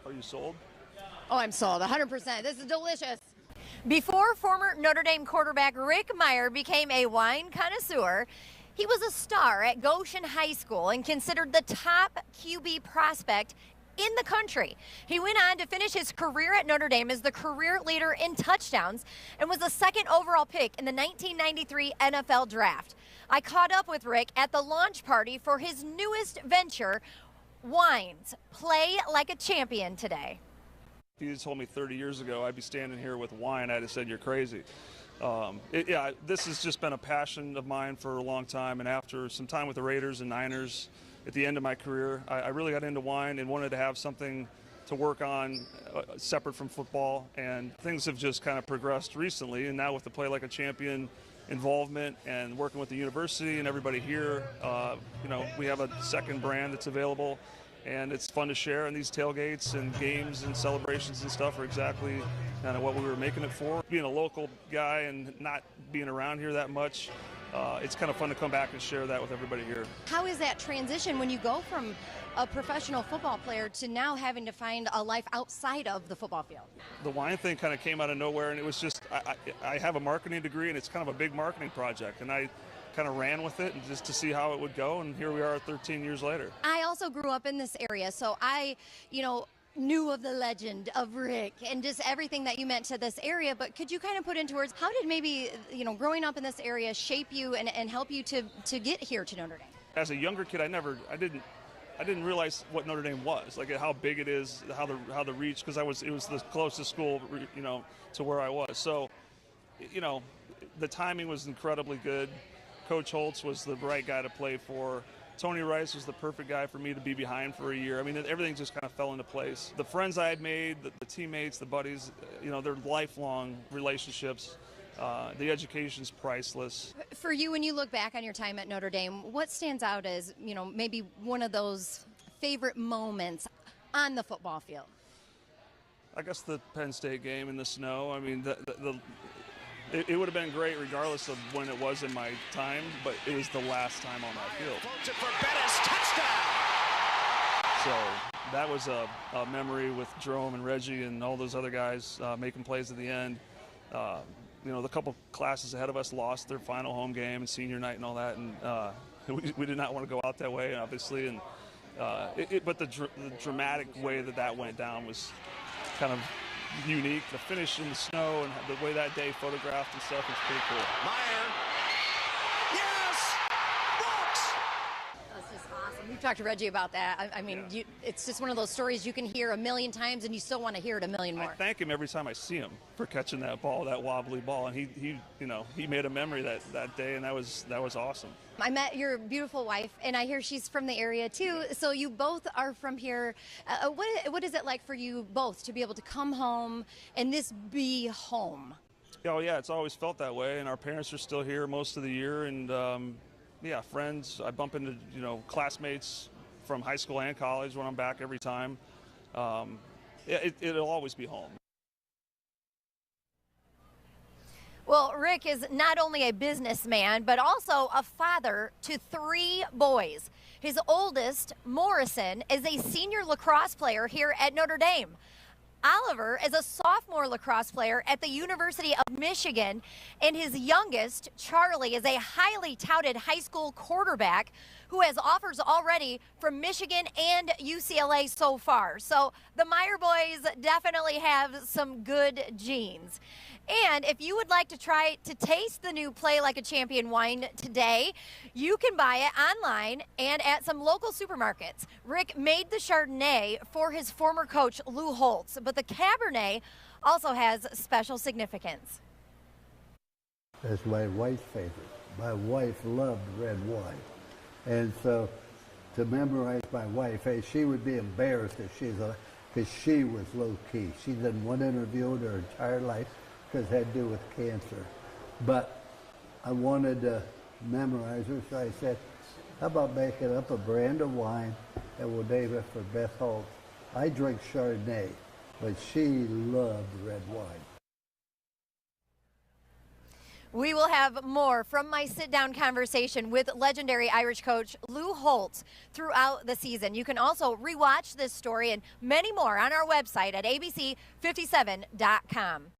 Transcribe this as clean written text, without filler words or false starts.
Are you sold? Oh, I'm sold, 100%. This is delicious. Before former Notre Dame quarterback Rick Mirer became a wine connoisseur, he was a star at Goshen High School and considered the top QB prospect in the country. He went on to finish his career at Notre Dame as the career leader in touchdowns and was the second overall pick in the 1993 NFL Draft. I caught up with Rick at the launch party for his newest venture, Wines. Play like a champion today. If you told me 30 years ago I'd be standing here with wine, I'd have said you're crazy. This has just been a passion of mine for a long time, and after some time with the Raiders and Niners at the end of my career, I really got into wine and wanted to have something to work on separate from football, and things have just kind of progressed recently, and now with the Play Like a Champion involvement and working with the university and everybody here, we have a second brand that's available, and it's fun to share. And these tailgates and games and celebrations and stuff are exactly kind of what we were making it for. Being a local guy and not being around here that much, it's kind of fun to come back and share that with everybody here. How is that transition when you go from a professional football player to now having to find a life outside of the football field? The wine thing kind of came out of nowhere, and it was just, I have a marketing degree, and it's kind of a big marketing project, and I kind of ran with it and just to see how it would go, and here we are 13 years later. I also grew up in this area, so I, knew of the legend of Rick and just everything that you meant to this area, but could you kind of put into words, how did maybe, growing up in this area shape you and help you to get here to Notre Dame? As a younger kid, I didn't realize what Notre Dame was, like how big it is, how the reach, because it was the closest school, to where I was. So, the timing was incredibly good. Coach Holtz was the right guy to play for. Tony Rice was the perfect guy for me to be behind for a year. I mean, everything just kind of fell into place. The friends I had made, the teammates, the buddies, they're lifelong relationships. The education's priceless. For you, when you look back on your time at Notre Dame, what stands out as, maybe one of those favorite moments on the football field? I guess the Penn State game in the snow. I mean, it would have been great regardless of when it was in my time, but it was the last time on that field. So that was a memory with Jerome and Reggie and all those other guys making plays at the end. The couple classes ahead of us lost their final home game and senior night and all that, and we did not want to go out that way, obviously. And but the dramatic way that went down was kind of unique. The finish in the snow and the way that day photographed and stuff is pretty cool. Mirer. Yes! Brooks! That's just awesome. We've talked to Reggie about that. I mean, yeah. It's just one of those stories you can hear a million times and you still want to hear it a million more. I thank him every time I see him for catching that ball, that wobbly ball, and he made a memory that day, and that was awesome. I met your beautiful wife, and I hear she's from the area too. So you both are from here. What is it like for you both to be able to come home and this be home? Oh yeah, it's always felt that way, and our parents are still here most of the year, and friends. I bump into classmates from high school and college when I'm back every time. It'll always be home. Well, Rick is not only a businessman, but also a father to 3 boys. His oldest, Morrison, is a senior lacrosse player here at Notre Dame. Oliver is a sophomore lacrosse player at the University of Michigan, and his youngest, Charlie, is a highly touted high school quarterback who has offers already from Michigan and UCLA so far. So the Mirer boys definitely have some good genes. And if you would like to try to taste the new Play Like a Champion wine today, you can buy it online and at some local supermarkets. Rick made the Chardonnay for his former coach, Lou Holtz, but the cabernet also has special significance. That's my wife's favorite. My wife loved red wine. And so to memorize my wife, she would be embarrassed if because she was low-key. She's done one interview in her entire life because it had to do with cancer. But I wanted to memorize her, so I said, how about making up a brand of wine that we'll name it for Beth Holtz. I drink Chardonnay, but she loved red wine. We will have more from my sit-down conversation with legendary Irish coach Lou Holtz throughout the season. You can also rewatch this story and many more on our website at ABC57.com.